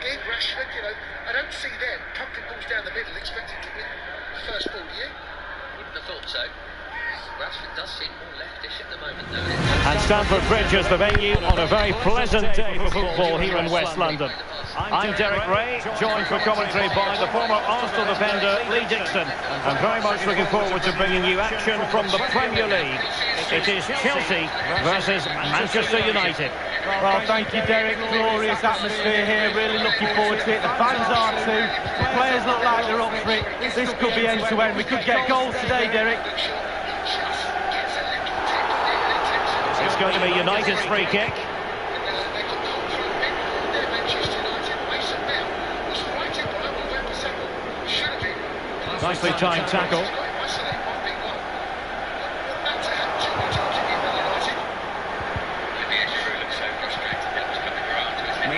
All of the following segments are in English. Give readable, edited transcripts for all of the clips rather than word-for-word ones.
Again, Rashford, I don't see them pumping balls down the middle, expecting to win the first ball, do you? Wouldn't have thought so. Rashford does seem more leftish at the moment, though. And Stamford Bridge is the venue on a very pleasant day for football here in West London. I'm Derek Ray, joined for commentary by the former Arsenal defender Lee Dixon. I'm very much looking forward to bringing you action from the Premier League. It is Chelsea versus Manchester United. Well, thank you, Derek. Glorious atmosphere here. Really looking forward to it. The fans are too. The players look like they're up for it. This could be end to end. We could get goals today, Derek. It's going to be United's free kick. Nicely timed tackle.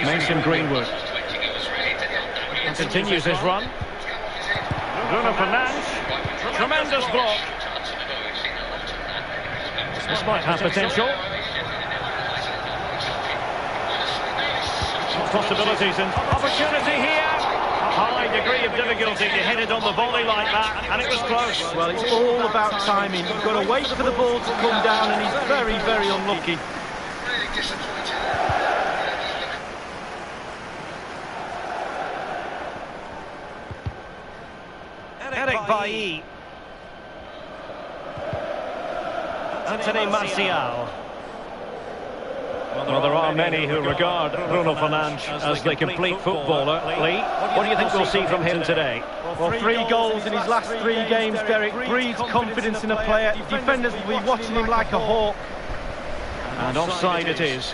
Mason Greenwood continues his run. Bruno Fernandes, tremendous block. This might have potential. Possibilities and opportunity here. High degree of difficulty to hit it on the volley like that, and it was close. Well, it's all about timing. You've got to wait for the ball to come down, and he's very, very unlucky. Really disappointed. Eric Bailly. Anthony Martial. Well, there are many who regard Bruno Fernandes as the complete footballer. Lee, what do you think we'll see from him today? Well, 3 goals in his last 3 games, Derek. Breeds confidence in a player. Defenders will be watching him like a hawk. And offside it is.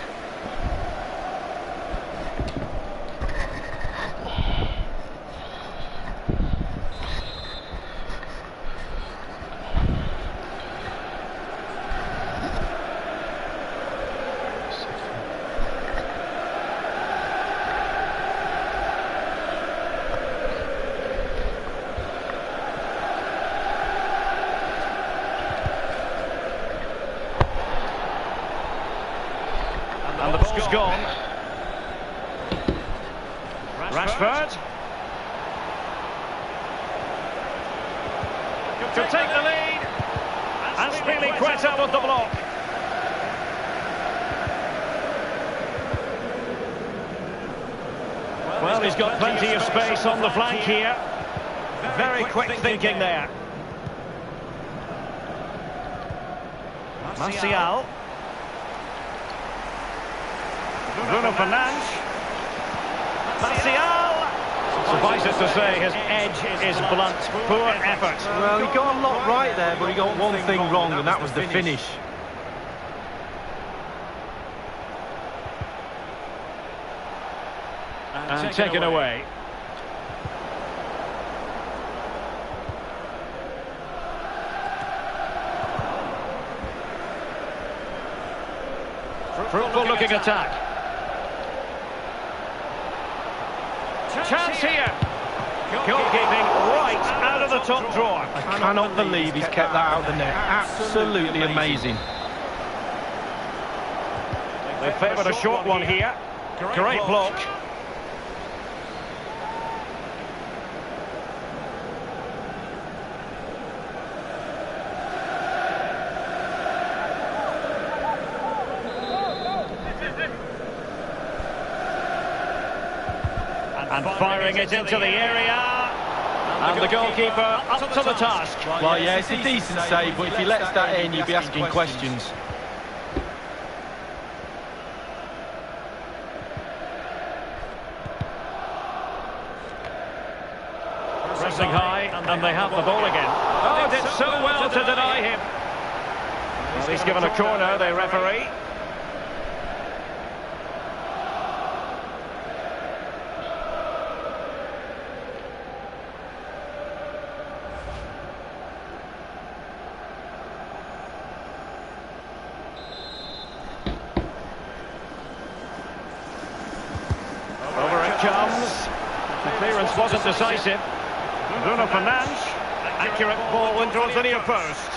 And the ball's gone. Rashford. Could take the lead. And Spilicueta with the block. Well, he's got plenty of space on the flank here. Very quick thinking there. Martial. Bruno Fernandes. Martial. Suffice it to say, his edge is blunt. Poor effort. Well, he got a lot right there, but he got one thing wrong, and that was the finish. And taken away. Fruitful looking attack. Chance here. Goalkeeping right out of the top drawer. I cannot believe he's kept that out of the net. Absolutely amazing. They favoured a short one here. Great block. And firing it into the area. And the goalkeeper up to the task. Well, yeah, it's a decent save, but if he lets that in, you'd be asking questions. Pressing high, and they have the ball again. Oh, did so well to deny him. Well, he's given a corner, the referee. Over it comes. The clearance wasn't decisive. Bruno Fernandes. Accurate ball in towards the near post.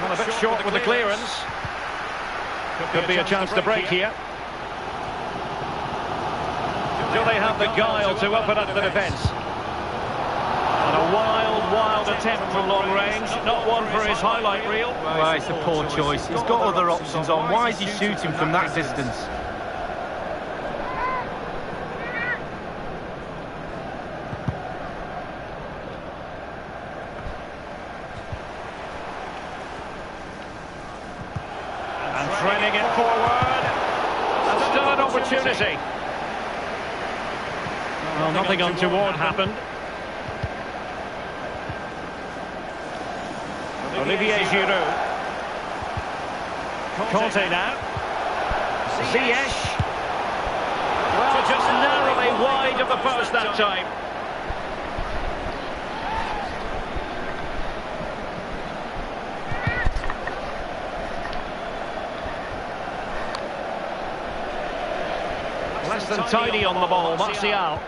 And a bit short with the clearance. Could be a chance to break here. Do they have the guile to open up the defence? And a wild attempt from long range. Not one for his highlight reel. Well, it's a poor choice. He's got other options on. Why is he shooting from that distance? And threading it forward. And still an opportunity. Well, nothing untoward happened. Olivier Giroud. Conte now. Ziyech. Well, just narrowly wide of the post that time. Less than tidy on the ball, Martial.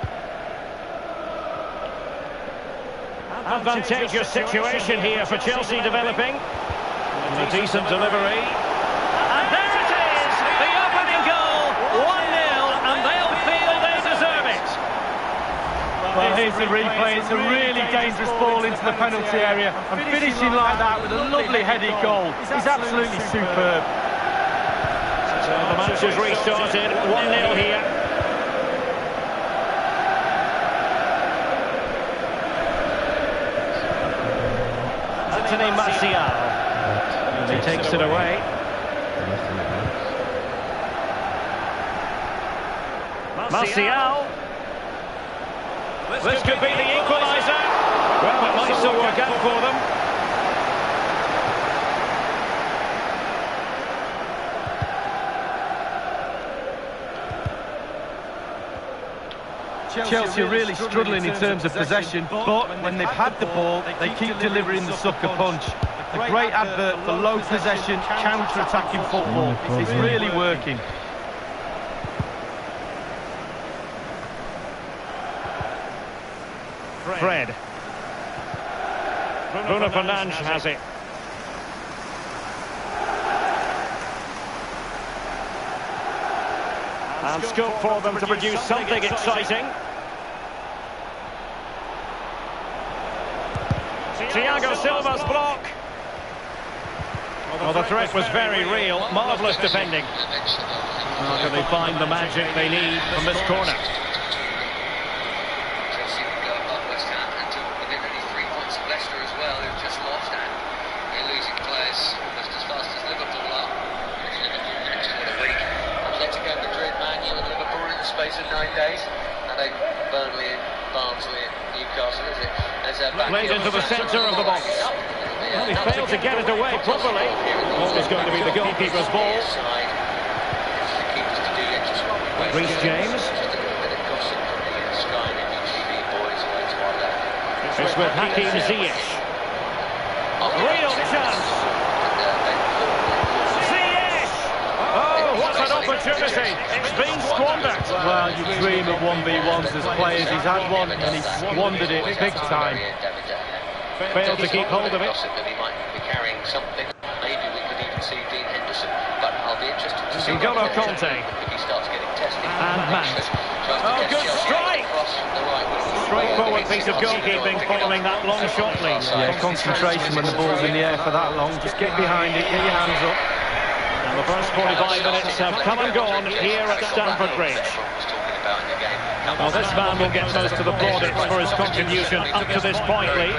Advantageous situation here for Chelsea developing. And a decent delivery. And there it is! The opening goal! 1-0, and they'll feel they deserve it. Well, here's the replay. It's a really dangerous ball into the penalty area. And finishing like that with a lovely headed goal is absolutely superb. So the match has restarted. 1-0 here. Martial. He takes it away. Martial. This could be the equaliser. Well, it might still work out for them. Chelsea are really struggling in terms of possession, but when they've had the ball, they keep delivering the sucker punch. A great advert for low possession, counter-attacking football. It's really working. Fred. Bruno Fernandes has it. And scope for them to produce something exciting. Thiago Silva's block. Well, the threat was very real. Marvellous defending. How can they find the magic they need from this corner? Chelsea go above West Ham and to within only 3 points of Leicester as well, who've just lost, and they're losing players almost as fast as Liverpool are. Liverpool next what a week. Atletico Madrid, Man Utd and Liverpool in the space of 9 days. And they Burnley and Barnsley and Newcastle, is it? Played into the centre of the box. Well, he failed to get it away properly. Always going to be the goalkeeper's ball. Reece James. It's with Hakim Ziyech. Real chance. Ziyech! Oh, what an opportunity. It's been squandered. Well, you dream of 1v1s as players. He's had one and he's squandered it big time. Failed to keep hold of it. That he might be carrying something. Maybe we could even see Dean Henderson, but I'll be interested to see N'Golo Conte. if he starts getting tested. And Mount. Oh, good strike! Straightforward piece of goalkeeping following that long shot lead. Yeah, concentration when the ball's in the air for that long. Just get behind it, get your hands up. And the first 45 minutes have come and gone here at Stamford Bridge. Well, this man will get most of the plaudits for his contribution up to this point, Lee.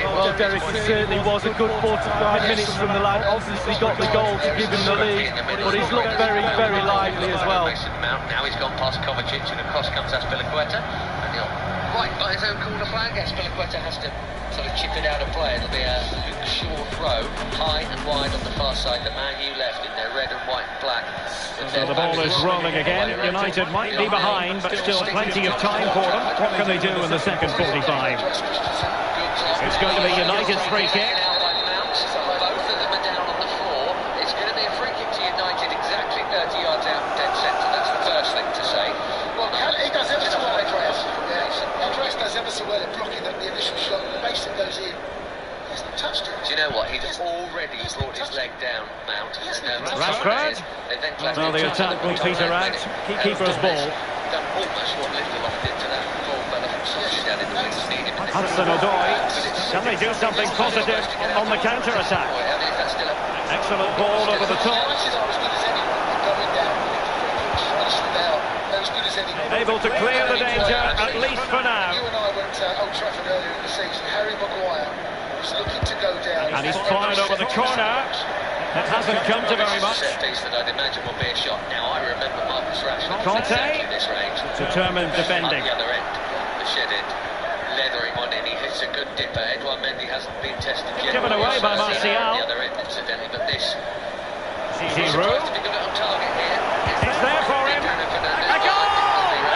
Well, Derek, it certainly was a good 45 minutes from the lad. Obviously got the goal to give him the lead, but he's looked very, very lively as well. Now he's gone past Kovacic and across comes Azpilicueta. And he'll right by his own corner flag. Azpilicueta has to sort of chip it out of play. It'll be a Luke Shaw throw, high and wide on the far side. The Man U left in their red and white and black. So the ball is rolling again. United might be behind, but still plenty of time for them. What can they do in the second 45? It's going to be United's free kick. Both of them are down on the floor. It's going to be a free kick to United exactly 30 yards out in dead centre. That's the first thing to say. Well, he does ever so well, Andreas. Andreas does ever so well at blocking the initial shot. The base that goes in. already brought his leg down, Mount. Rashford. Well, the attack will peter out. Keeper's ball. Done almost what Lindelof did to that ball fella from Sociedad in the wings needed. Hudson-Odoi. Can they do something positive on the counter-attack? Excellent ball over the top. Able to clear the danger, at least for now. You and I went to Old Trafford earlier in the season. Harry Maguire was looking to go down. And he's fired over the corner. It hasn't come to very much. Piece that I'd imagine will be a shot. Now I remember Marcus Rashford Conte, this range. determined defending. At the other end, the shed end, leathering one in. He hits a good dipper. Edouard Mendy hasn't been tested yet. Given away by Martial. The other end, incidentally, but this. Giroud. To be good on target here. It's there for him. A goal!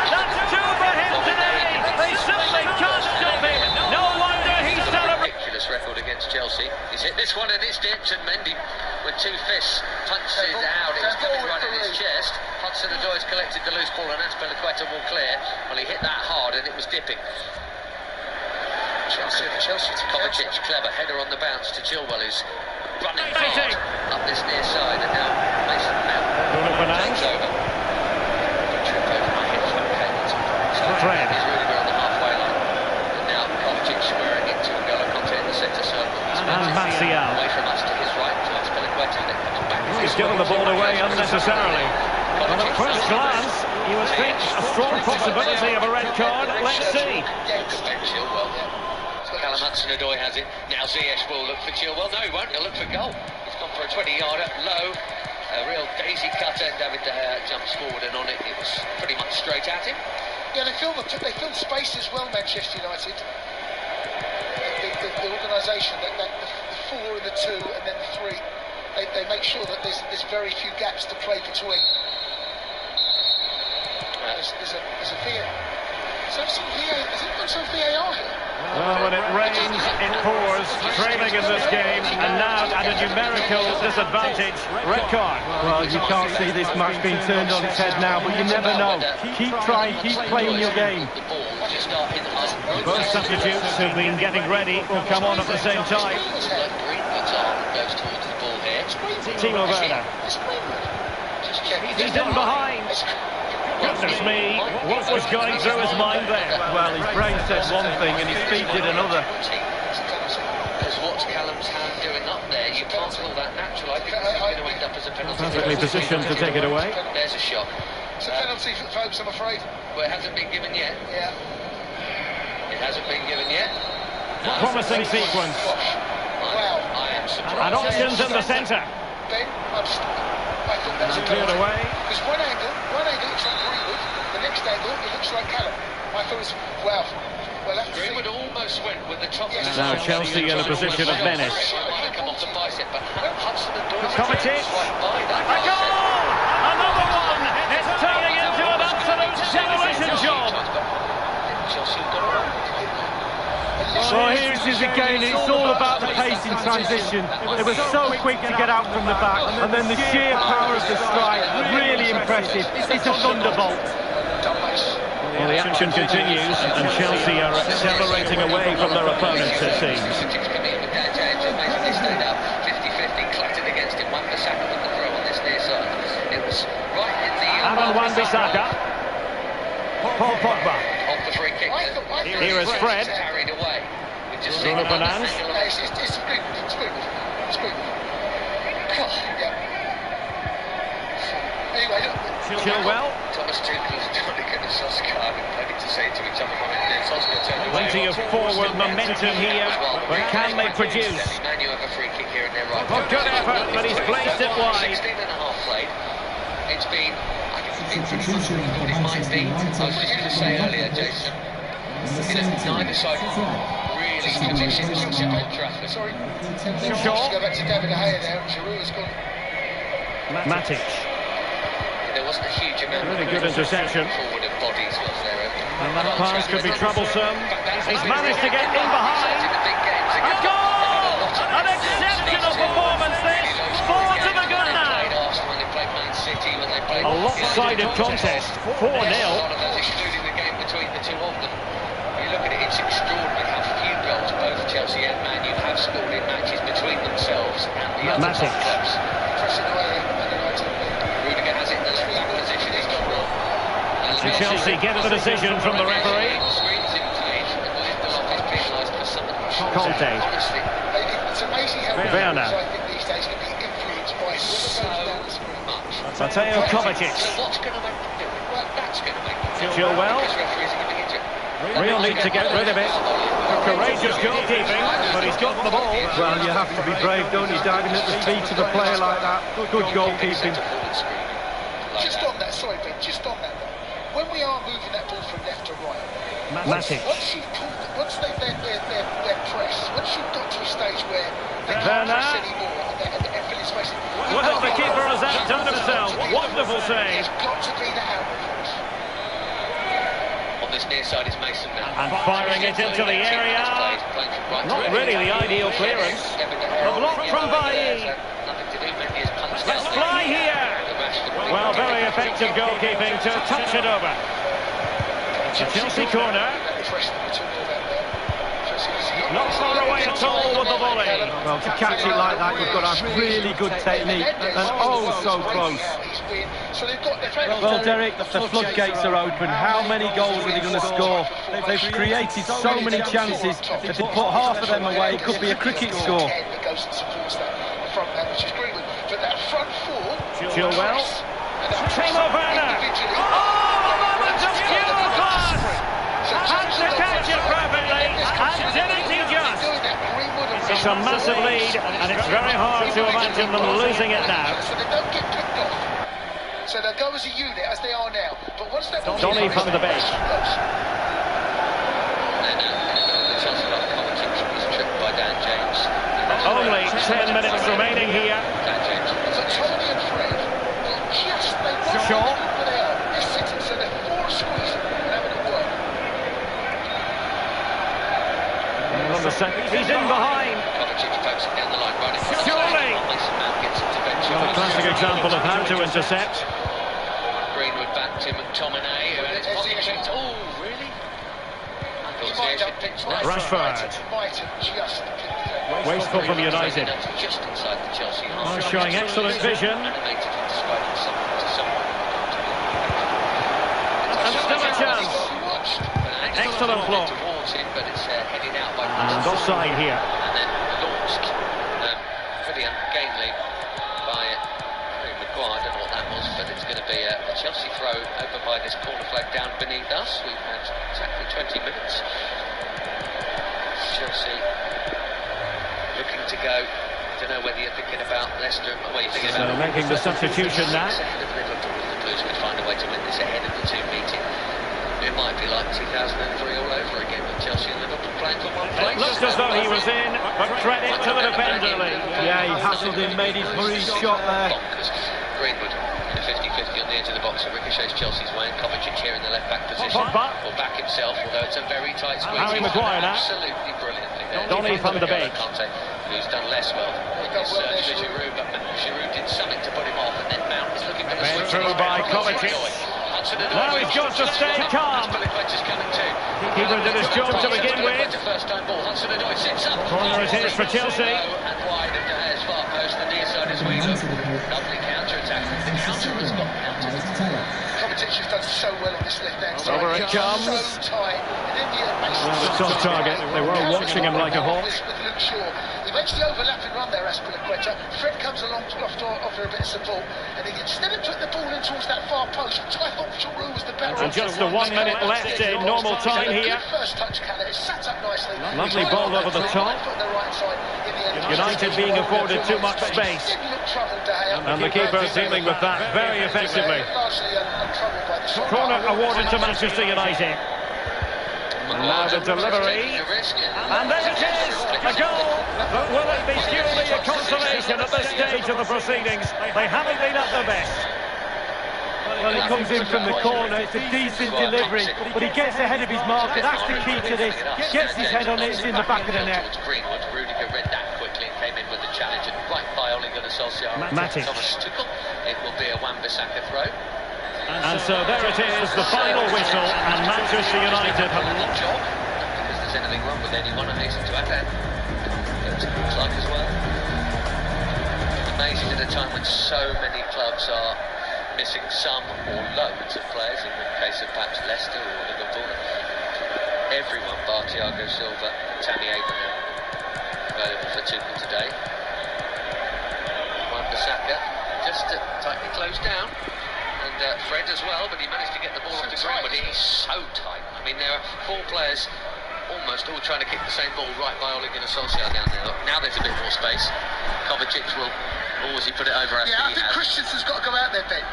That's two for him today. They simply can't stop him. No wonder he's celebrating. Ridiculous record against Chelsea. He's hit this one and it's dipped, and Mendy with two fists punches out. It was coming right in his chest. Hudson-Odoi's collected the loose ball and Azpilicueta will clear. Well, he hit that hard and it was dipping. Chelsea to Kovacic, clever header on the bounce to Chilwell, who's running hard up this near side, and now Mason Mount takes over. Trip over my hips when Kane. Fred. He's really been on the halfway line. And now Kovacic squaring into N'Golo Conte in the centre circle. And Martial. Away from us to his right to Azpilicueta, then coming back. He's given the ball away unnecessarily. Well, at first glance, you would think a strong possibility of a red card. Let's see. Chilwell. Callum Hudson-Odoi has it. Now Ziyech will look for Chilwell. No, he won't. He'll look for goal. He's gone for a 20-yarder, low. A real daisy cutter. David De Gea jumps forward, and on it, it was pretty much straight at him. Yeah, they filled space as well, Manchester United. The organisation, the 4 and the 2 and then the 3, they make sure that there's very few gaps to play between. There's a VAR. Is it VAR here? Well, when it rains, it pours. Trailing in this game, and now at a numerical disadvantage. Red card. Well, you can't see this match being turned on its head now, but you never know. Keep trying, keep playing your game. Both substitutes who've been getting ready will come on at the same time. Timo Werner. He's in behind. Goodness me, what was going through his mind there? Well, his brain said one thing and his feet did another. Because what's Callum's hand doing up there? You can't call that natural. I think it's going to end up as a penalty. Perfectly positioned to take it away. There's a shot. It's a penalty for folks, I'm afraid. Well, it hasn't been given yet. Yeah. It hasn't been given yet. Promising sequence. Wow. I am surprised. And options in the centre. Ben, I thought that was a Cleared penalty. away. Because one angle it looks like Greenwood, the next angle it looks like Callum. I thought it was, wow. Well, that's Greenwood almost went with the top. Yes. Now Chelsea in a position of menace. Come off the bicep, but Hudson-Odoi Kovacic. A goal! Another one! It's turning into an absolute demolition job. Well, here it is again. It's all about the pace in transition. It was so quick to get out from the back, and then the sheer power of the strike, really impressive. It's a thunderbolt. Well, the action continues, and Chelsea are accelerating away from their opponents, it seems. Aaron Wan-Bissaka. Paul Pogba. Here is Fred. Bruno Fernandes. It's Greenwood. Anyway, look. Chilwell. Thomas Tuchel's trying to get the Solskjaer and maybe to say to each other, Solskjaer turned away. Plenty of forward momentum here, but can they produce? Man Utd have a free kick here and there, right? Oh, good effort, but he's placed it wide. 16 and a half played. It's been, I think it might be. I was just going to say earlier, Jason, neither side really positioned themselves at Old Trafford. Sorry. Shaw. Go back to David De Gea now. Giroud has gone. Matic. There wasn't a huge amount Really good interception. forward of bodies, was there? And that pass could be troublesome. He's managed to get in behind. A goal! An exceptional performance this. 4 to the good now. A lopsided contest. 4-0. Excluding the game between the two of them. You look at it, it's extraordinary how few goals both Chelsea and Man Utd have scored in matches between themselves. Matic. Pressing away at Man Utd. Rudiger has it in the left position. He's got one. So Chelsea get the decision from the referee. Conte. It's amazing how Werner. I think these days can be influenced by whoever goes down the screen. Mateo Kovacic. So what's going to make the difference? Well, that's going to make the difference. Chilwell. This referee's going to be injured. Real need to get rid of it. Courageous goalkeeping, but he's got the ball. Well, you have to be brave, don't you, diving at the feet of a player like that. Good goalkeeping. Just on that, sorry Ben, just on that though. When we are moving that ball from left to right, Matic. once they've led their press, once you've got to a stage where they can't Werner. press anymore and fill in space. Well, the keeper has outdone himself. Wonderful save. There's got to be that outlet for us. On this near side is Mason now. And firing it into the area. Not really the ideal clearance. The block from Bailly. Let's fly here. Well, very effective goalkeeping to touch it over. It's a Chelsea corner. Not far away at all with the volley. Well, to catch it like that, you've got to have really good technique. And oh, so close. Well, Derek, the floodgates are open. How many goals are they going to score? They've created so many chances. If they put half of them away, it could be a cricket score. Chilwell. Timo Werner. Oh, a moment of pure class. Had to catch it perfectly. And didn't he just? It's a massive lead, and it's very hard to imagine them losing it now. So they don't get picked off. So they'll go as a unit, as they are now. But once that ball Donny from the bench. Only 10 minutes remaining here. Shaw. He's in behind. Surely. Well, a classic example of how to intercept. Greenwood back to McTominay. Oh, really? Rashford. Wasteful from United. Just inside the Chelsea half. Oh, showing excellent vision. And still a chance. Excellent block. And offside here. And then launched pretty ungainly by Harry Maguire. I don't know what that was, but it's going to be a Chelsea throw over by this corner flag down beneath us. We've had exactly 20 minutes. Chelsea looking to go. I don't know whether you're thinking about Leicester. Well, you're thinking about making the substitution now. The Blues could find a way to win this ahead of the two meeting. It might be like 2003 all over again with Chelsea and Liverpool playing for one place. It looked as though he was in, but credit to the defender, Lee. Yeah, he hassled him, made his hurried shot there. Greenwood in a 50-50 on the edge of the box, and ricochets Chelsea's way, and Kovacic here in the left-back position. Will back himself, although it's a very tight squeeze. Harry Maguire now. Absolutely brilliantly there. Donny from the bench. Who's done less well. It's Giroud, but Giroud did something to put him off, and then Mount is looking for the switch. Through by Kovacic. Now he's got to stay calm. Keeper did his job to begin with. Corner it is for Chelsea. And wide of De Gea's far post, the near side is Weaver. Lovely counter-attack. The counter has got counter. Kovacic has done so well on this left-hand side. Over it comes. So tight. And in the end, Well, it's on target. They were watching him like a hawk. With Luke Shaw. He makes the overlapping run there, Azpilicueta. Fred comes along to offer a bit of support, and he instead of putting the ball in towards that far post, which I thought Giroud was the better. And just the 1 minute left in normal time here. First touch, Callum. It's sat up nicely. Lovely ball over the top. United being afforded too much space. And the keeper dealing with that very effectively. Corner awarded to Manchester United. And now the delivery. And there it is, a goal. But will it be purely a consolation at this stage of the proceedings? They haven't been at their best. Well, it comes in from the corner, it's a decent delivery, but he gets ahead of his marker, that's the key to this. Gets his head on it, it's in the back of the net. Greenwood, Rudiger read that quickly and came in with the challenge, and right by Ole Gunnar Solskjaer. Matic. Thomas Tuchel. It will be a Wan-Bissaka throw. And so there it is, the final whistle, and Manchester United have... Good job, because there's anything wrong with anyone, I hasten to add that. Looks like as well. when so many clubs are missing some or loads of players, in the case of perhaps Leicester or Liverpool. Everyone, bar Thiago Silva, Tammy Abraham, available for Tuchel today. Wan-Bissaka just tightly closed down, and Fred as well, but he managed to get the ball off the ground, but he's so tight. I mean, there are four players almost all trying to kick the same ball right by Ole Gunnar Solskjaer down there. Now there's a bit more space. Kovacic will, or he put it over? I think Christensen's got to go out there, Ben.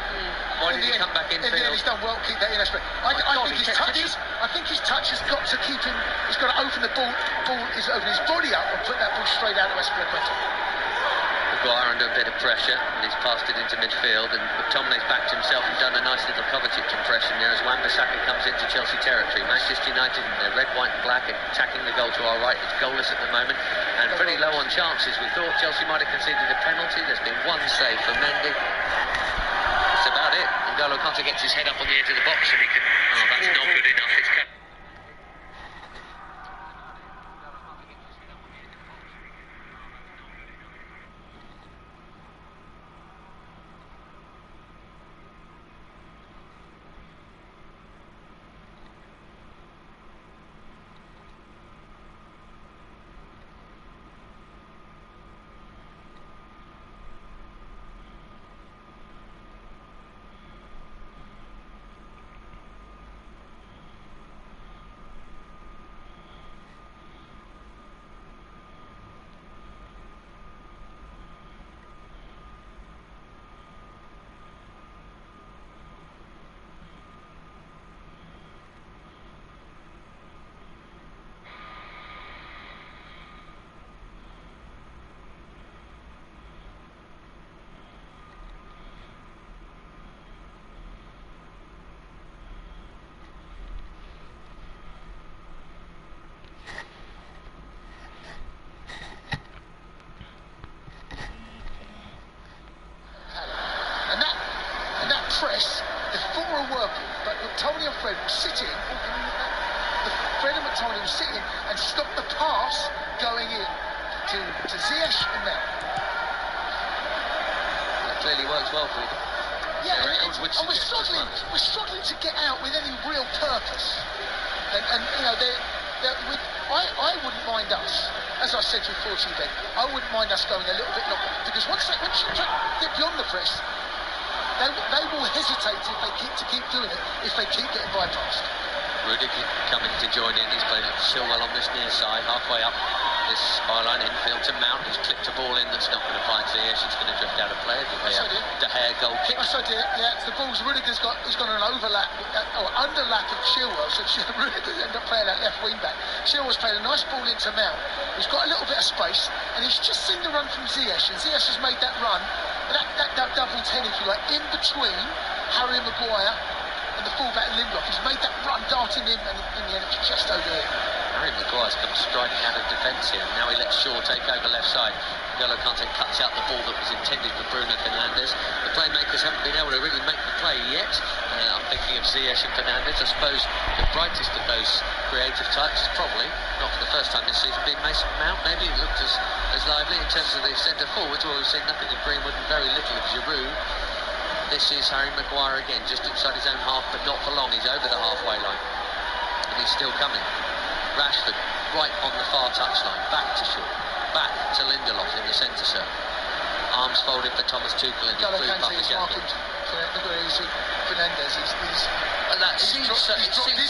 Why did he come back in? In the end, he's done well. Keep that in. I think his touch has got to keep him. He's got to open the ball. Is open his body up and put that ball straight out of Espilicueta. Maguire under a bit of pressure, and he's passed it into midfield, and McTominay's backed himself and done a nice little Kovacic impression there as Wan-Bissaka comes into Chelsea territory. Manchester United in their red, white and black, attacking the goal to our right. It's goalless at the moment and pretty low on chances. We thought Chelsea might have conceded a penalty. There's been one save for Mendy. That's about it. N'Golo Kante gets his head up on the edge of the box and he can... Oh, that's not good enough. It's press, the four are working, but McTominay and Fred will sit in, Fred and McTominay will sit in and stop the pass going in to Ziyech and Mel. That clearly works well for them. Yeah, and we're struggling to get out with any real purpose. And you know, I wouldn't mind us, as I said before to you, Ben, I wouldn't mind us going a little bit longer, because once you get beyond the press, they will hesitate if they keep doing it, if they keep getting bypassed. Rudiger coming to join in. He's playing Chilwell on this near side, halfway up this byline, infield to Mount. He's clipped a ball in that's not going to find Ziyech. It's going to drift out of play. De Gea goal kick. That's idea. Yeah, the ball's Rudiger's got. He's got an overlap or underlap of Chilwell, so Rudiger ended up playing that left wing back. Chilwell's played a nice ball into Mount. He's got a little bit of space, and he's just seen the run from Ziyech, and Ziyech has made that run. That double 10, if you like, in between Harry Maguire and the fullback Lindelof. He's made that run, darting in, and in the end it's just over here. Harry Maguire's come striding out of defence here. Now he lets Shaw take over left side. N'Golo Kante cuts out the ball that was intended for Bruno Fernandes. The playmakers haven't been able to really make the play yet. I'm thinking of Ziyech and Fernandes. I suppose the brightest of those creative types is probably, not for the first time this season, been Mason Mount. Maybe it looked as lively in terms of the centre forwards, where we've seen nothing of Greenwood and very little of Giroud. This is Harry Maguire again, just inside his own half, but not for long. He's over the halfway line, and he's still coming. Rashford right on the far touchline, back to Shaw, back to Lindelof in the centre circle. Arms folded for Thomas Tuchel in the blue puff again. Fernandes, he's dropped into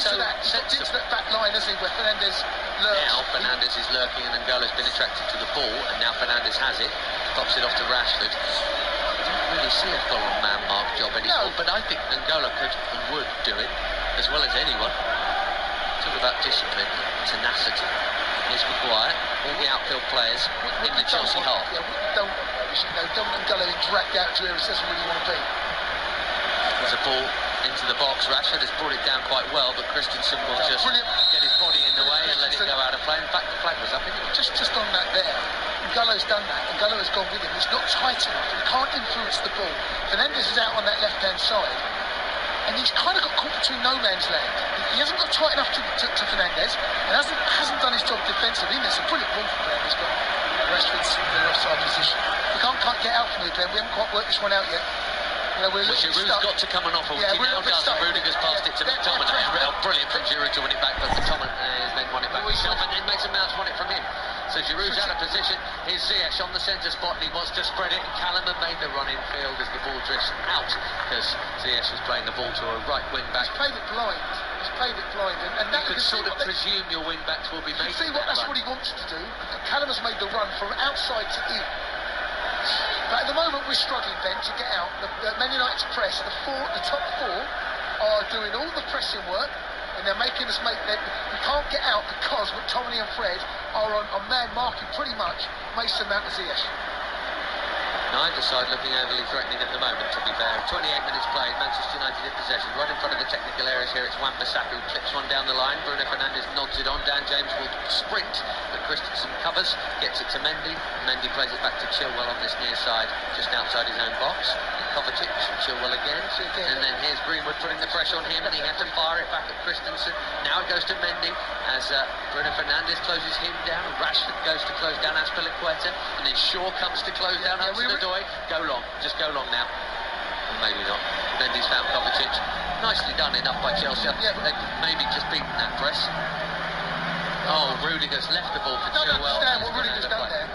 that back line, hasn't he, where Fernandes lurks. Now Fernandes is lurking and N'Golo's been attracted to the ball, and now Fernandes has it, pops it off to Rashford. I don't really see a full-on man-mark job anymore, but I think N'Golo could and would do it as well as anyone. Talk about discipline, tenacity. Here's Maguire, all the outfield players in the Chelsea half. Yeah, don't N'Golo dragged out to where he doesn't really want to be. There's a ball into the box. Rashford has brought it down quite well, but Christensen will just get his body in the way and let it go out of play. In fact, the flag was up, isn't it? Just on that there. N'Golo's done that. N'Golo has gone with him. He's not tight enough. He can't influence the ball. Fernandes is out on that left-hand side, and he's kind of got caught between no man's land. He hasn't got tight enough to Fernandes, and hasn't done his job defensively. It's a brilliant ball for Fernandes, but Rashford's in the offside position. We can't quite get out from here, Glenn. We haven't quite worked this one out yet. You know, Giroud's got to come on off, which he now does, and Rudiger's passed it to McTominay. Brilliant from Giroud to win it back, but McTominay has then won it back himself, and then Mason Mount's won it from him. So Giroud's out of position. Here's Ziyech on the centre spot, and he wants to spread it, and Callum had made the run in field as the ball drifts out, because Ziyech was playing the ball to a right wing back. He's played it blind. And that you could sort of presume your wing backs will be making that's what he wants to do. Callum has made the run from outside to in. But at the moment we're struggling, Ben, to get out. The Man United's press, the top four are doing all the pressing work, and they're making us we can't get out because McTominay and Fred are on man marking pretty much Mason Mount and Ziyech. Neither side looking overly threatening at the moment, to be fair. 28 minutes played, Manchester United in possession. Right in front of the technical areas here, it's Wan-Bissaka who clips one down the line. Bruno Fernandes nods it on. Dan James will sprint, but Christensen covers, gets it to Mendy. Mendy plays it back to Chilwell on this near side, just outside his own box. Kovacic, Chilwell again. And then here's Greenwood putting the pressure on him, and he had to fire it back at Christensen. Now it goes to Mendy as Bruno Fernandes closes him down. Rashford goes to close down Azpilicueta, and then Shaw comes to close down Hudson-Odoi. Go long, just go long now. Or maybe not. Mendy's found Kovacic. Nicely done enough by Chelsea. I think they've maybe just beaten that press. Oh, Rudiger's left the ball for Chilwell. I don't understand what Rudiger's done there.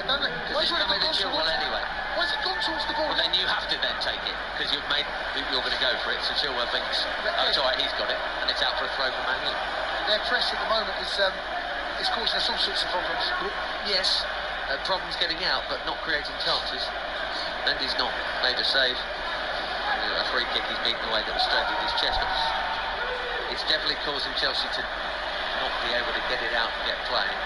Why is Rudiger gone Chilwell anyway? Why has it gone towards the ball? Well, then you have to then take it, because you're going to go for it, so Chilwell thinks, oh, it's alright, he's got it, and it's out for a throw from Man Utd. Their press at the moment is causing us all sorts of problems. Yes, problems getting out, but not creating chances. Mendy's not made a save. A free kick he's beaten away that was straight in his chest, but it's definitely causing Chelsea to not be able to get it out and get playing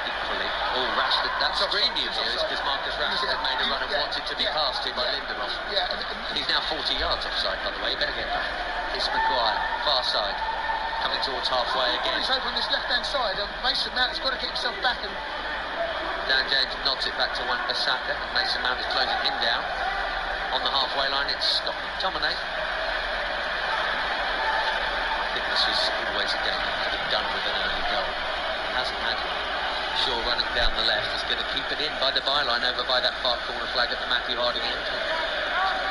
equally. Oh, Rashford, that screen you hear is because Marcus Rashford had made a run and wanted to be passed to by Lindelof. Yeah, he's now 40 yards offside, by the way. He better get back. It's Maguire, far side, coming towards halfway again. He's over on this left-hand side. Mason Mount has got to get himself back, and Dan James nods it back to Wan-Bissaka. Mason Mount is closing him down. On the halfway line, it's Scott McTominay. I think this was always a game that could have done with an early goal. It hasn't had one. Shaw running down the left is going to keep it in by the byline over by that far corner flag at the Matthew Harding end.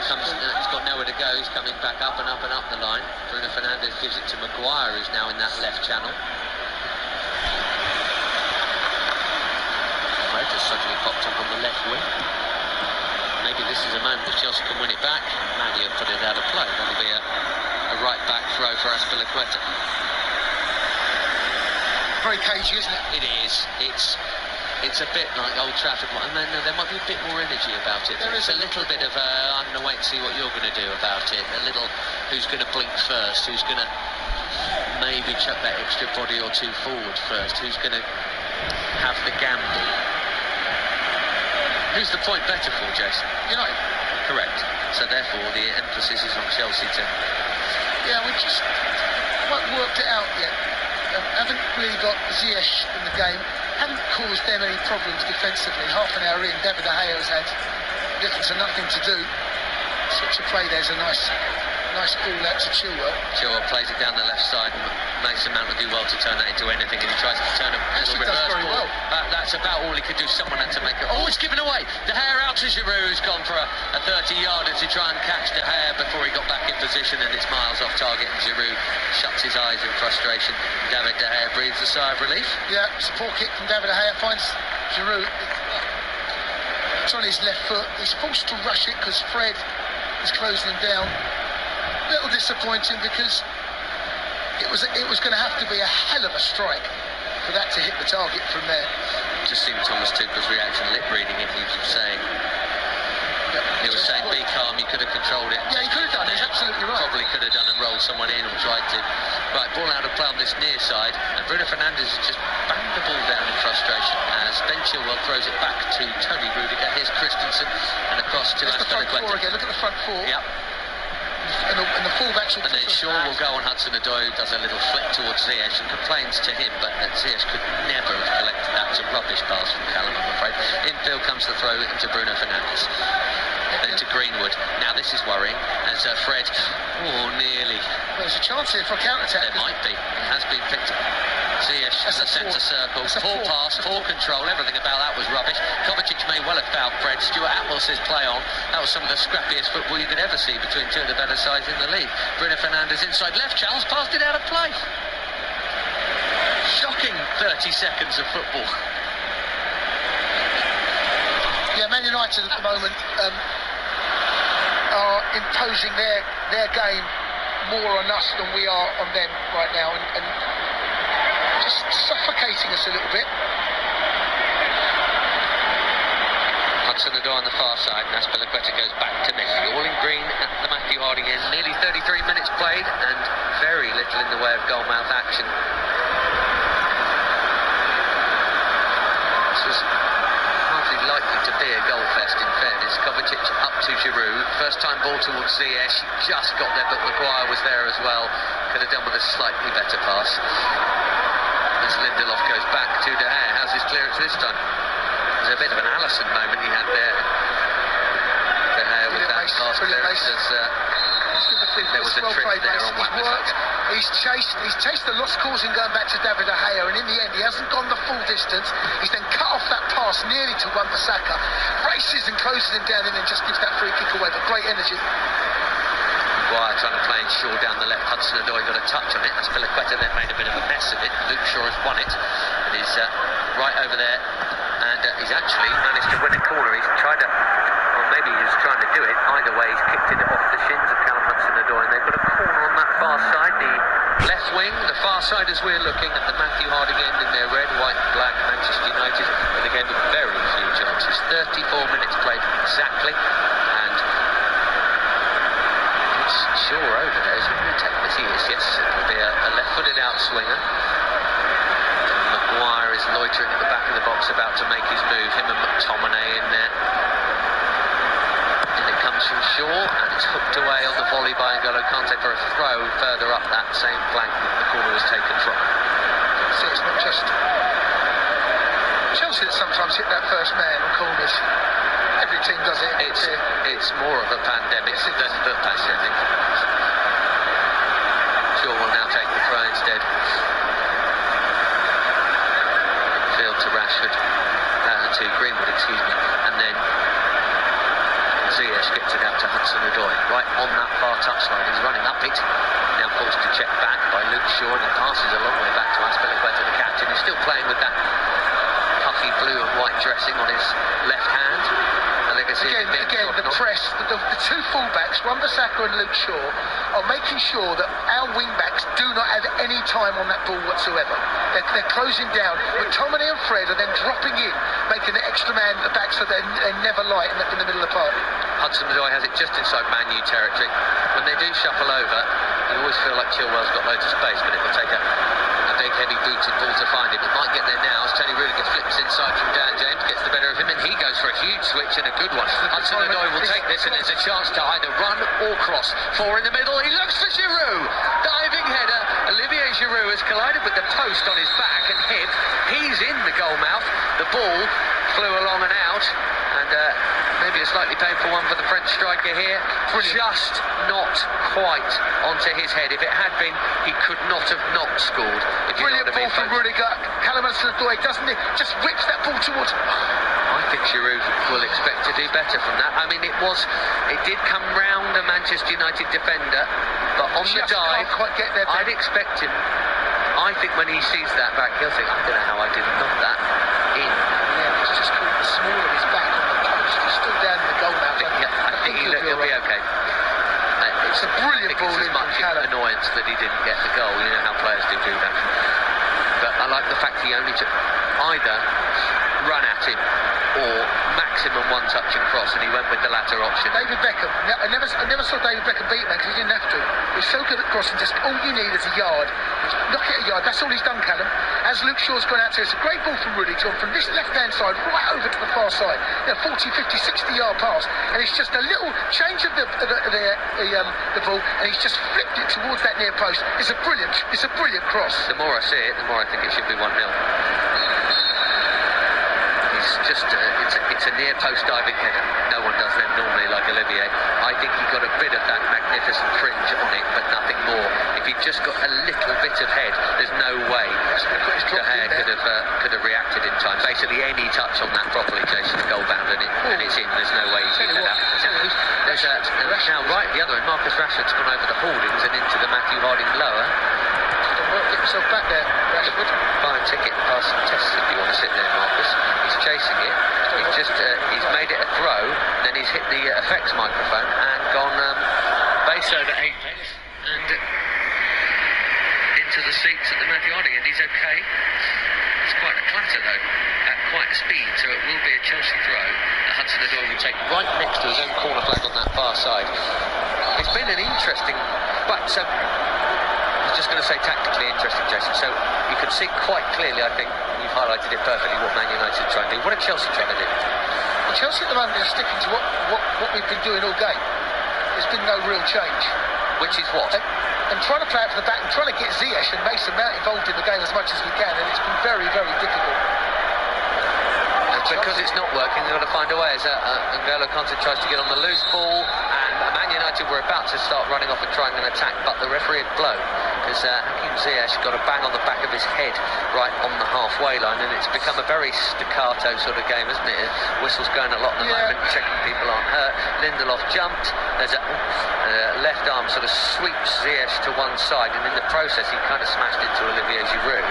He's got nowhere to go. He's coming back up and up and up the line. Bruno Fernandes gives it to Maguire, who's now in that left channel. Fred has suddenly popped up on the left wing. Maybe this is a moment that Chelsea can win it back. Mandy have put it out of play. That'll be a right back throw for Azpilicueta. Very cagey, isn't it? It is. It's a bit like Old Trafford, and then there might be a bit more energy about it. There's a little bit of I'm going to wait and see what you're going to do about it. A little who's going to blink first, who's going to maybe chuck that extra body or two forward first, who's going to have the gamble. Who's the point better for, Jason? United. Correct. So therefore the emphasis is on Chelsea to... Yeah, we just haven't worked it out yet. Haven't really got Ziyech in the game. Haven't caused them any problems defensively. Half an hour in, David De Gea has had little to nothing to do. Switch of play, there's a nice ball out to Chilwell. Chilwell plays it down the left side, and Mason Mount would do well to turn that into anything, and he tries to turn a little reverse ball. Well. That's about all he could do. Someone had to make it. Oh, it's given away. De Gea out to Giroud, who's gone for a 30-yarder to try and catch De Gea before he got back in position, and it's miles off target, and Giroud shuts his eyes in frustration. David De Gea breathes a sigh of relief. Yeah, it's a poor kick from David De Gea, finds Giroud. It's on his left foot. He's forced to rush it because Fred is closing him down. A little disappointing because it was going to have to be a hell of a strike for that to hit the target from there. Just seen Thomas Tuchel's reaction, lip reading it. He was saying, be calm, you could have controlled it. Yeah, he could have done it, he's absolutely right. Probably could have done and rolled someone in or tried to. Right, ball out of play on this near side, and Bruno Fernandes has just banged the ball down in frustration as Ben Chilwell throws it back to Tony Rudiger. Here's Christensen, and across to Azpilicueta. Look at the front four. Yep. And the fullbacks will... And then Shaw will go on Hudson-Odoi, does a little flick towards Ziyech and complains to him, but Ziyech could never have collected that. It's a rubbish pass from Callum, I'm afraid. Infield comes the throw into Bruno Fernandes. And into Greenwood. Now this is worrying as Fred... Oh, nearly. Well, there's a chance here for a counter-attack. There might be. It has been picked up. Ziyech in the centre circle. Full pass, full control, everything about that was rubbish. Kovacic may well have fouled Fred. Stuart Atwell says play on. That was some of the scrappiest football you could ever see between two of the better sides in the league. Bruno Fernandes inside left, Charles passed it out of play. Shocking 30 seconds of football. Yeah, Man United at the moment are imposing their game more on us than we are on them right now, and just suffocating us a little bit. Hudson-Odoi on the far side, and Azpilicueta goes back to Messi, all in green at the Matthew Harding end. Nearly 33 minutes played and very little in the way of goal-mouth action. This was hardly likely to be a goal fest, in fairness. Kovacic up to Giroud, first time ball towards Ziyech, he just got there, but Maguire was there as well. Could have done with a slightly better pass. As Lindelof goes back to De Gea, how's his clearance this time? There's a bit of an Alisson moment he had there. De Gea with that last clearance as there was a trick there on Wan-Bissaka. He's chased the lost cause in going back to David De Gea, and in the end he hasn't gone the full distance. He's then cut off that pass nearly to Wan-Bissaka, braces and closes him down, and then just gives that free kick away. But great energy. Maguire trying to play in Shaw down the left. Hudson-Odoi got a touch on it. Azpilicueta then made a bit of a mess of it. Luke Shaw has won it, but he's right over there, and he's actually managed to win a corner. He's tried to, or maybe he was trying to do it. Either way, he's kicked it off the shins of Callum Hudson-Odoi, and they've got a corner on that far side, the left wing, the far side, as we're looking at the Matthew Harding end in their red, white, black Manchester United, with a game of very few chances. 34 minutes played exactly, and it's Shaw over there. Is it going to take Matthias? Yes, it'll be a left-footed outswinger. Maguire is loitering at the back of the box, about to make his move. Him and McTominay in there. And it comes from Shaw, and it's hooked away on the volley by N'Golo Kante for a throw further up that same flank that the corner was taken from. So it's not just Chelsea that sometimes hit that first man on corners. Every team does it. It's more of a pandemic than the pandemic. Shaw will now take the throw instead. Field to Rashford, to Greenwood, excuse me, and then Ziyech gets it out to Hudson-Odoi, right on that far touchline. He's running up it, now forced to check back by Luke Shaw, and he passes a long way back to Azpilicueta, the captain. He's still playing with that puffy blue and white dressing on his left hand. Again, the press, the two fullbacks, Wan-Bissaka and Luke Shaw, are making sure that our wing-backs do not have any time on that ball whatsoever. They're closing down. McTominay and Fred are then dropping in, making the extra man at the back so they're never light in the middle of the park. Hudson-Odoi has it just inside Man Utd territory. When they do shuffle over, you always feel like Chilwell's got loads of space, but it will take a big, heavy booted ball to find him. It might get there now as Tony Rudiger flips inside from Dan James, gets the better of him, and he goes for a huge switch and a good one. Hudson-Odoi will take this, and there's a chance to either run or cross. Four in the middle, he looks for Giroud. Diving header, Olivier Giroud has collided with the post on his back and hip. He's in the goal mouth. The ball flew along and out, and maybe a slightly painful one for the French striker here. Just not quite onto his head. If it had been, he could not have not scored. Brilliant ball from Rudiger. Callum Hudson-Odoi doesn't he? Just whips that ball towards. I think Giroud will expect to do better from that. I mean, it did come round a Manchester United defender, but on the dive, quite get there, I'd expect him. I think when he sees that back, he'll think, I don't know how I didn't knock that in. Yeah, it's just caught the small of his back on the post. He's still down in the goal now. I think he'll be okay. It's a brilliant ball in from Callum. Annoyance that he didn't get the goal. You know how players do that. But I like the fact he only took either run at him or maximum one touch and cross, and he went with the latter option. David Beckham. I never saw David Beckham beat man because he didn't have to. He's so good at crossing. Just all you need is a yard. Knock it a yard. That's all he's done, Callum. As Luke Shaw's gone out to, it's a great ball from Rudiger from this left-hand side right over to the far side. 40, 50, 60-yard pass, and it's just a little change of the ball, and he's just flipped it towards that near post. It's a brilliant cross. The more I see it, the more I think it should be 1-0. He's just just it's a near post diving header. No one does them normally like Olivier. I think he got a bit of that magnificent fringe on it, but nothing more. If he'd just got a little bit of head, there's no way De Gea could have reacted in time. Basically, any touch on that properly, Jason, goal bound, and it's in. There's no way he could have that. Now right at the other end, Marcus Rashford's gone over the hoardings and into the Matthew Harding lower. Get himself back there, Rashford. Buy a ticket and pass some tests if you want to sit there, Marcus. He's chasing it. He's made it a throw, then he's hit the effects microphone and gone base over 8 pace and into the seats at the Matthew Harding, and he's okay. It's quite a clatter though, at quite a speed, so it will be a Chelsea throw that Hudson-Odoi will take right next to his own corner flag on that far side. It's been an interesting, I was just going to say tactically interesting, Jason. So you can see quite clearly, I think, you've highlighted it perfectly, what Man United are trying to do. What are Chelsea trying to do? Well, Chelsea at the moment are sticking to what we've been doing all game. There's been no real change. Which is what? And trying to play out from the back and trying to get Ziyech and Mason Mount involved in the game as much as we can, and it's been very, very difficult. Because it's not working, they've got to find a way. As N'Golo Kanté tries to get on the loose ball, and Man United were about to start running off and trying an attack, but the referee had blown, because Hakim Ziyech got a bang on the back of his head right on the halfway line, and it's become a very staccato sort of game, isn't it? Whistles going a lot at the moment, checking people aren't hurt. Lindelof jumped, there's a left arm sort of sweeps Ziyech to one side, and in the process he kind of smashed into Olivier Giroud.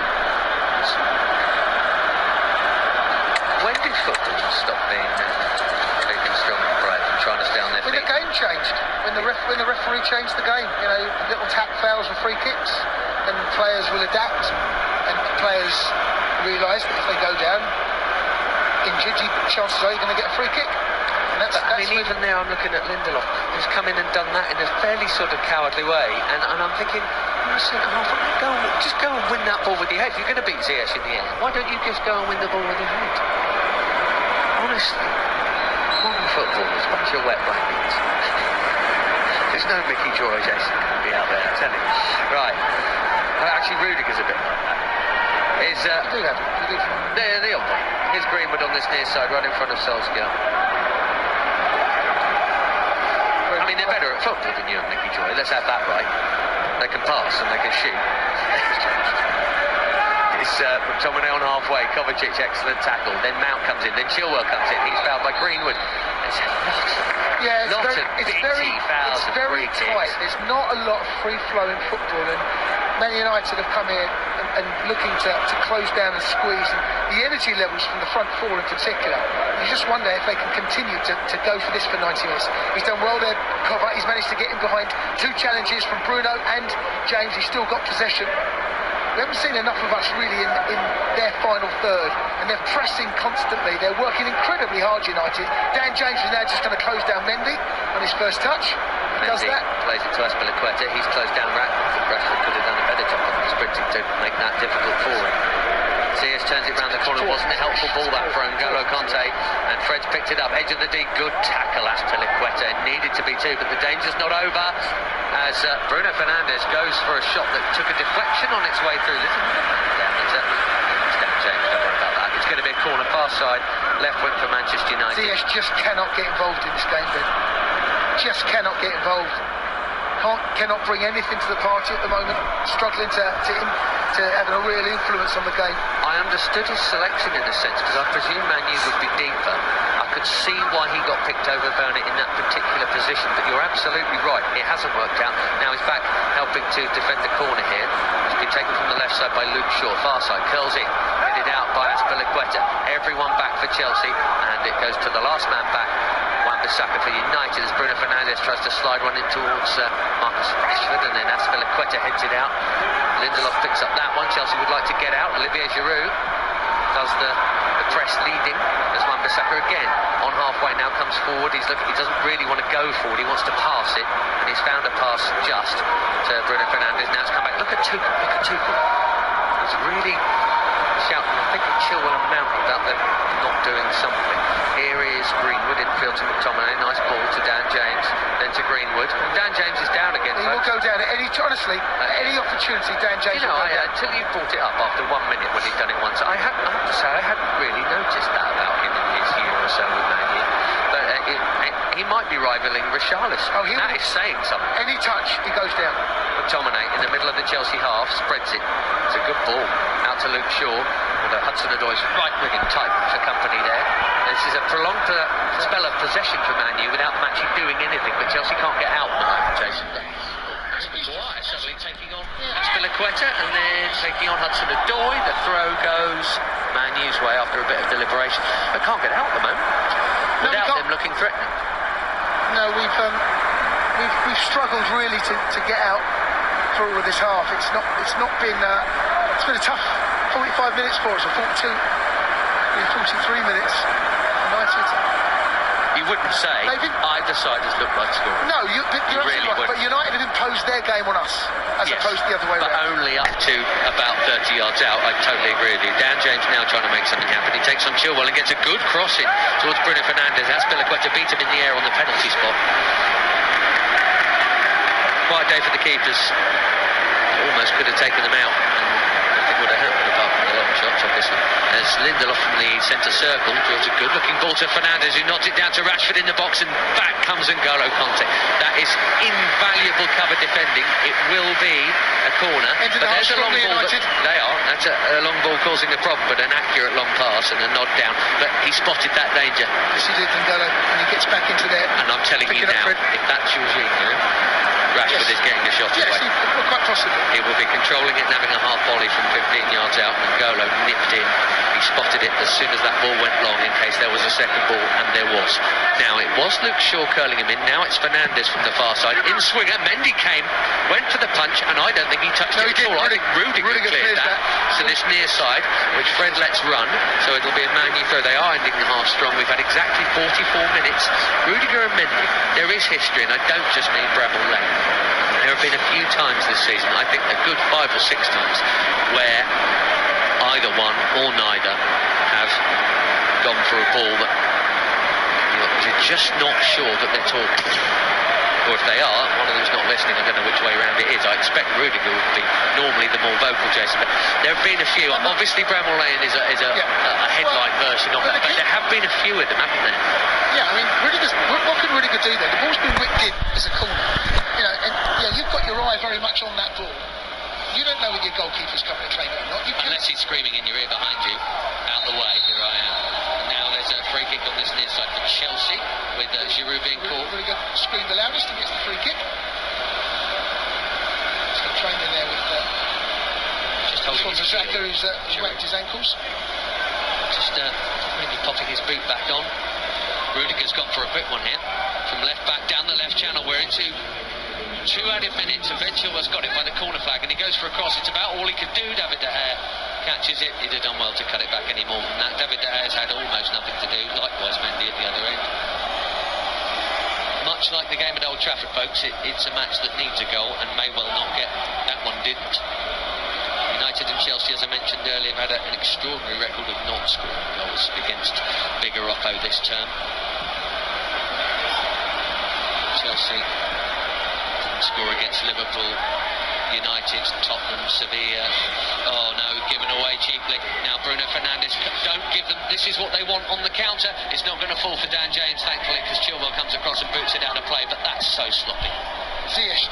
When did football stop being big and strong and brave and trying to stay on their feet? When the game changed, when the referee changed the game, you know, little tap fouls and free kicks, and players will adapt, and players realise that if they go down injured, chances are you're going to get a free kick. Even there, I'm looking at Lindelof, who's come in and done that in a fairly sort of cowardly way, and I'm thinking, you're a centre-half, just go and win that ball with your head. You're going to beat Ziyech in the air. Why don't you just go and win the ball with your head? Honestly, modern football is a bunch of wet blankets. There's no Mickey Joy, Jason, going to be out there, I'm telling you. Right. Actually, Rudiger's a bit like that. The old one. Here's Greenwood on this near side, right in front of Solskjaer. I mean, they're better at football than you and Mickey Joy, let's have that right. They can pass and they can shoot. It's McTominay on halfway, Kovacic, excellent tackle, then Mount comes in, then Chilwell comes in, he's fouled by Greenwood. It's very tight. There's not a lot of free-flowing football, and Man United have come in and looking to close down and squeeze, and the energy levels from the front four in particular, you just wonder if they can continue to go for this for 90 minutes. He's done well there, Kovac. He's managed to get in behind two challenges from Bruno and James. He's still got possession. We haven't seen enough of us really in their final third, and they're pressing constantly. They're working incredibly hard, United. Dan James is now just going to close down Mendy on his first touch. He does that. Plays it to Azpilicueta. He's closed down Rashford. I think Rashford could have done a better job of sprinting to make that difficult for him. Ziyech turns it round the corner. Wasn't a helpful ball that for N'Golo Kanté, and Fred's picked it up. Edge of the D. Good tackle, Azpilicueta. It needed to be two, but the danger's not over as Bruno Fernandes goes for a shot that took a deflection on its way through. It's Dan James, don't worry about that. It's going to be a corner, far side, left wing for Manchester United. Ziyech just cannot get involved in this game, Ben. Just cannot get involved. Cannot bring anything to the party at the moment. Struggling to have a real influence on the game. I understood his selection in a sense, because I presume Man U would be deeper. I could see why he got picked over Burnett in that particular position, but you're absolutely right. It hasn't worked out. Now he's back helping to defend the corner here. It's been taken from the left side by Luke Shaw. Far side, curls in. Headed out by Azpilicueta. Everyone back for Chelsea, and it goes to the last man back. Wan-Bissaka for United as Bruno Fernandes tries to slide one in towards Marcus Rashford, and then Azpilicueta heads it out. Lindelof picks up that one. Chelsea would like to get out. Olivier Giroud does the press leading as Wan-Bissaka again on halfway now comes forward. He doesn't really want to go forward. He wants to pass it, and he's found a pass just to Bruno Fernandes. Now it's come back. Look at Tuchel. He's really shouting, I think, at Chilwell and Mount about them not doing something. Here is Greenwood infield to McTominay. Nice ball to Dan James, then to Greenwood. Dan James is down again. He will go down at any opportunity. Dan James. You know, until you brought it up after 1 minute when he'd done it once, I have to say I hadn't really noticed that about him in his City rivaling Richarlison. Oh, that is saying something. Any touch, he goes down. McTominay in the middle of the Chelsea half spreads it. It's a good ball out to Luke Shaw. Although Hudson-Odoi's right wigging tight for company there. This is a prolonged spell of possession for Man U without them actually doing anything. But Chelsea can't get out at the moment, Jason. Maguire suddenly taking on Azpilicueta and then taking on Hudson-Odoi. The throw goes Man U's way after a bit of deliberation. But can't get out at the moment without them looking threatening. No, we've struggled really to get out for all of this half. It's not been it's been a tough 45 minutes for us, or 42, 43 minutes. United. You wouldn't say either side has looked like scoring. No, you're absolutely really right. wouldn't. But United have imposed their game on us, as opposed to the other way but around. Only up to about 30 yards out. I totally agree with you. Dan James now trying to make something happen. He takes on Chilwell and gets a good cross in towards Bruno Fernandes. Azpilicueta beat him in the air on the penalty spot. Quiet day for the keepers. Almost could have taken them out. Nothing would have happened apart from the long shots, obviously. As Lindelof from the centre circle draws a good-looking ball to Fernandes, who nods it down to Rashford in the box, and back comes N'Golo Kanté. That is invaluable cover defending. It will be a corner. But there's a long ball. That's a long ball causing a problem, but an accurate long pass and a nod down. But he spotted that danger. Yes, he did, N'Golo, and he gets back into there. And I'm telling you now, if that's Jorginho, Rashford is getting a shot away. Yes, quite possible. He will be controlling it and having a half volley from 15 yards out. N'Golo nipped in. He spotted it as soon as that ball went long in case there was a second ball, and there was. Now, it was Luke Shaw curling him in. Now it's Fernandes from the far side. In swinger, Mendy came, went for the punch, and I don't think he touched it at all. I think Rudiger cleared that to this near side, which Fred lets run. So it'll be a Man U throw. They are ending the half strong. We've had exactly 44 minutes. Rudiger and Mendy, there is history, and I don't just mean Bramall Lane. There have been a few times this season, I think a good 5 or 6 times, where either one or neither have gone for a ball that you're just not sure that they're talking. Or if they are, one of them's not listening. I don't know which way around it is. I expect Rudiger would be normally the more vocal, Jason. But there have been a few. Obviously, Bramall Lane is a headline version of that. But there have been a few of them, haven't there? Yeah, I mean, what can Rudiger do there? The ball's been whipped in as a corner. You've got your eye very much on that ball. You don't know whether your goalkeeper's coming to claim it or not. Unless he's screaming in your ear behind you, out the way, here I am. And now there's a free kick on this near side for Chelsea, with Giroud being caught. Rudiger screamed the loudest and gets the free kick. He's got trained in there with just holding his Zaka, who's whacked his ankles. Just maybe popping his boot back on. Rudiger's gone for a quick one here. From left back down the left channel, we're into 2 added minutes, and Venture's got it by the corner flag, and he goes for a cross. It's about all he could do. David De Gea catches it. He'd have done well to cut it back any more than that. David De Gea's had almost nothing to do. Likewise, Mendy at the other end. Much like the game at Old Trafford, folks, it's a match that needs a goal and may well not get. That one didn't. United and Chelsea, as I mentioned earlier, have had an extraordinary record of not scoring goals against bigger Oppo this term. Chelsea score against Liverpool, United, Tottenham, Sevilla. Oh no, given away cheaply. Now Bruno Fernandes, don't give them, this is what they want on the counter. It's not going to fall for Dan James, thankfully, because Chilwell comes across and boots it out of play, but that's so sloppy. Ziyech,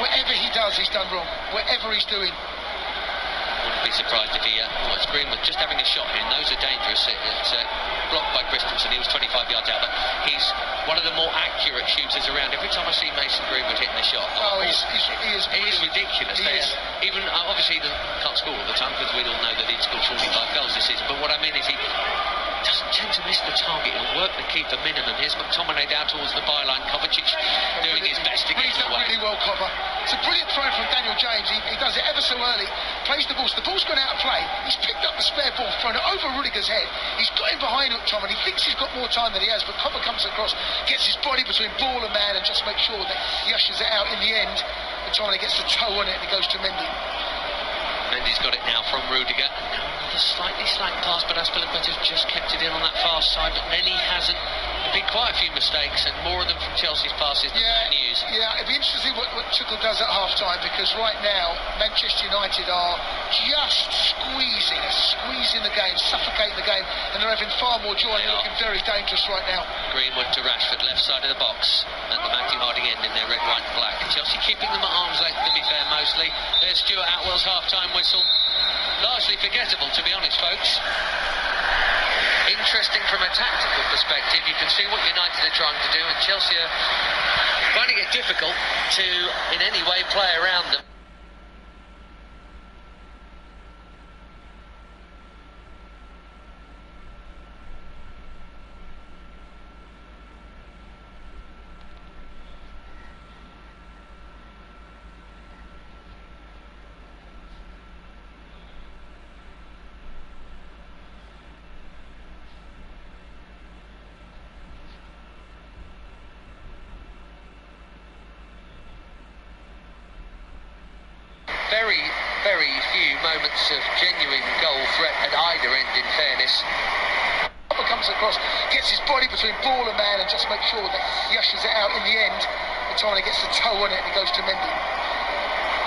whatever he does, he's done wrong. Whatever he's doing. Wouldn't be surprised if he, it's Greenwood just having a shot here, and those are dangerous. It's blocked by Christensen. He was 25 yards out, but he's one of the more accurate shooters around. Every time I see Mason Greenwood hitting a shot, he is ridiculous. Even obviously he can't score all the time, because we all know that he'd scored 45 goals this season. But what I mean is he doesn't tend to miss the target. He'll work the keeper minimum. Here's McTominay down towards the byline. Kovacic doing his best to get it away. Really well cover. It's a brilliant throw from Daniel James. He does it ever so early. Plays the ball. So the ball's gone out of play. He's picked up the spare ball, thrown it over Rudiger's head. He's got him behind McTominay. He thinks he's got more time than he has, but Cover comes across, gets his body between ball and man, and just makes sure that he ushers it out. In the end, McTominay gets the toe on it, and he goes to Mendy. Mendy's got it now from Rudiger. Another slightly slack pass, but Azpilicueta's just kept it in on that far side, but then he hasn't. There have been quite a few mistakes, and more of them from Chelsea's passes than Man U's. Yeah, it'd be interesting what Tuchel does at half-time, because right now Manchester United are just squeezing the game, suffocating the game, and they're having far more joy. They're looking very dangerous right now. Greenwood to Rashford, left side of the box, at the Matthew Harding end in their red, white and black. Chelsea keeping them at arm's length, to be fair, mostly. There's Stuart Atwell's half-time whistle. Largely forgettable, to be honest, folks. Interesting from a tactical perspective. You can see what United are trying to do, and Chelsea are finding it difficult to, in any way, play around them. Very few moments of genuine goal threat at either end, in fairness. Comes across, gets his body between ball and man, and just makes sure that he ushers it out in the end. The time he gets the toe on it, and he goes to Mendy.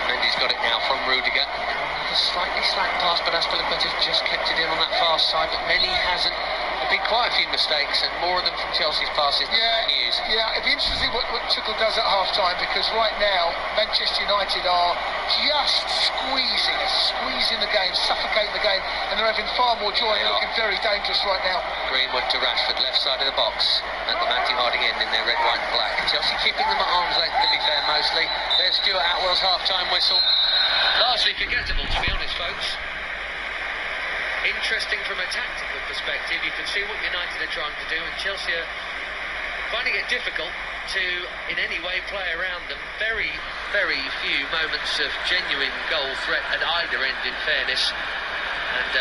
Mendy's got it now from Rudiger. Another slightly slack pass, but Azpilicueta's just kept it in on that far side, but then he hasn't. There have been quite a few mistakes, and more of them from Chelsea's passes than Man U's. Yeah, it'd be interesting what Tuchel does at half-time, because right now Manchester United are just squeezing the game, suffocating the game, and they're having far more joy. They're looking very dangerous right now. Greenwood to Rashford, left side of the box, at the Matthew Harding end in their red, white and black. Chelsea keeping them at arm's length, to be fair, mostly. There's Stuart Atwell's half-time whistle. Largely forgettable, to be honest, folks. Interesting from a tactical perspective. You can see what United are trying to do, and Chelsea are finding it difficult to, in any way, play around them. Very few moments of genuine goal threat at either end, in fairness. And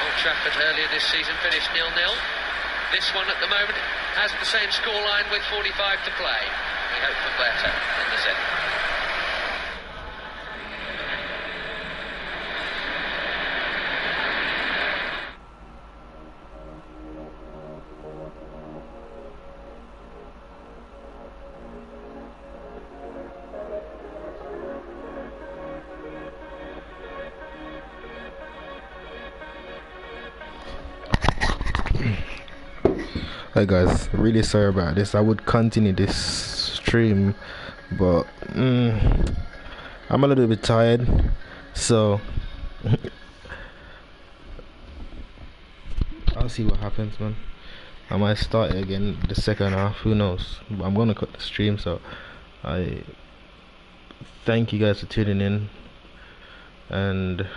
Old Trafford earlier this season finished 0-0. This one at the moment has the same scoreline with 45 to play. We hope for better in the second. Hi guys, really sorry about this. I would continue this stream, but I'm a little bit tired, so I'll see what happens, man. I might start it again the second half, who knows, but I'm gonna cut the stream. So I thank you guys for tuning in, and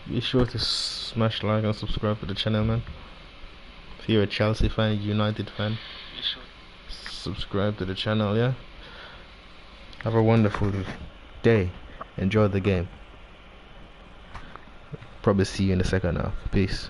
be sure to smash like and subscribe to the channel, man. If you're a Chelsea fan, United fan, subscribe to the channel. Yeah, have a wonderful day, enjoy the game. Probably see you in the second half. Peace.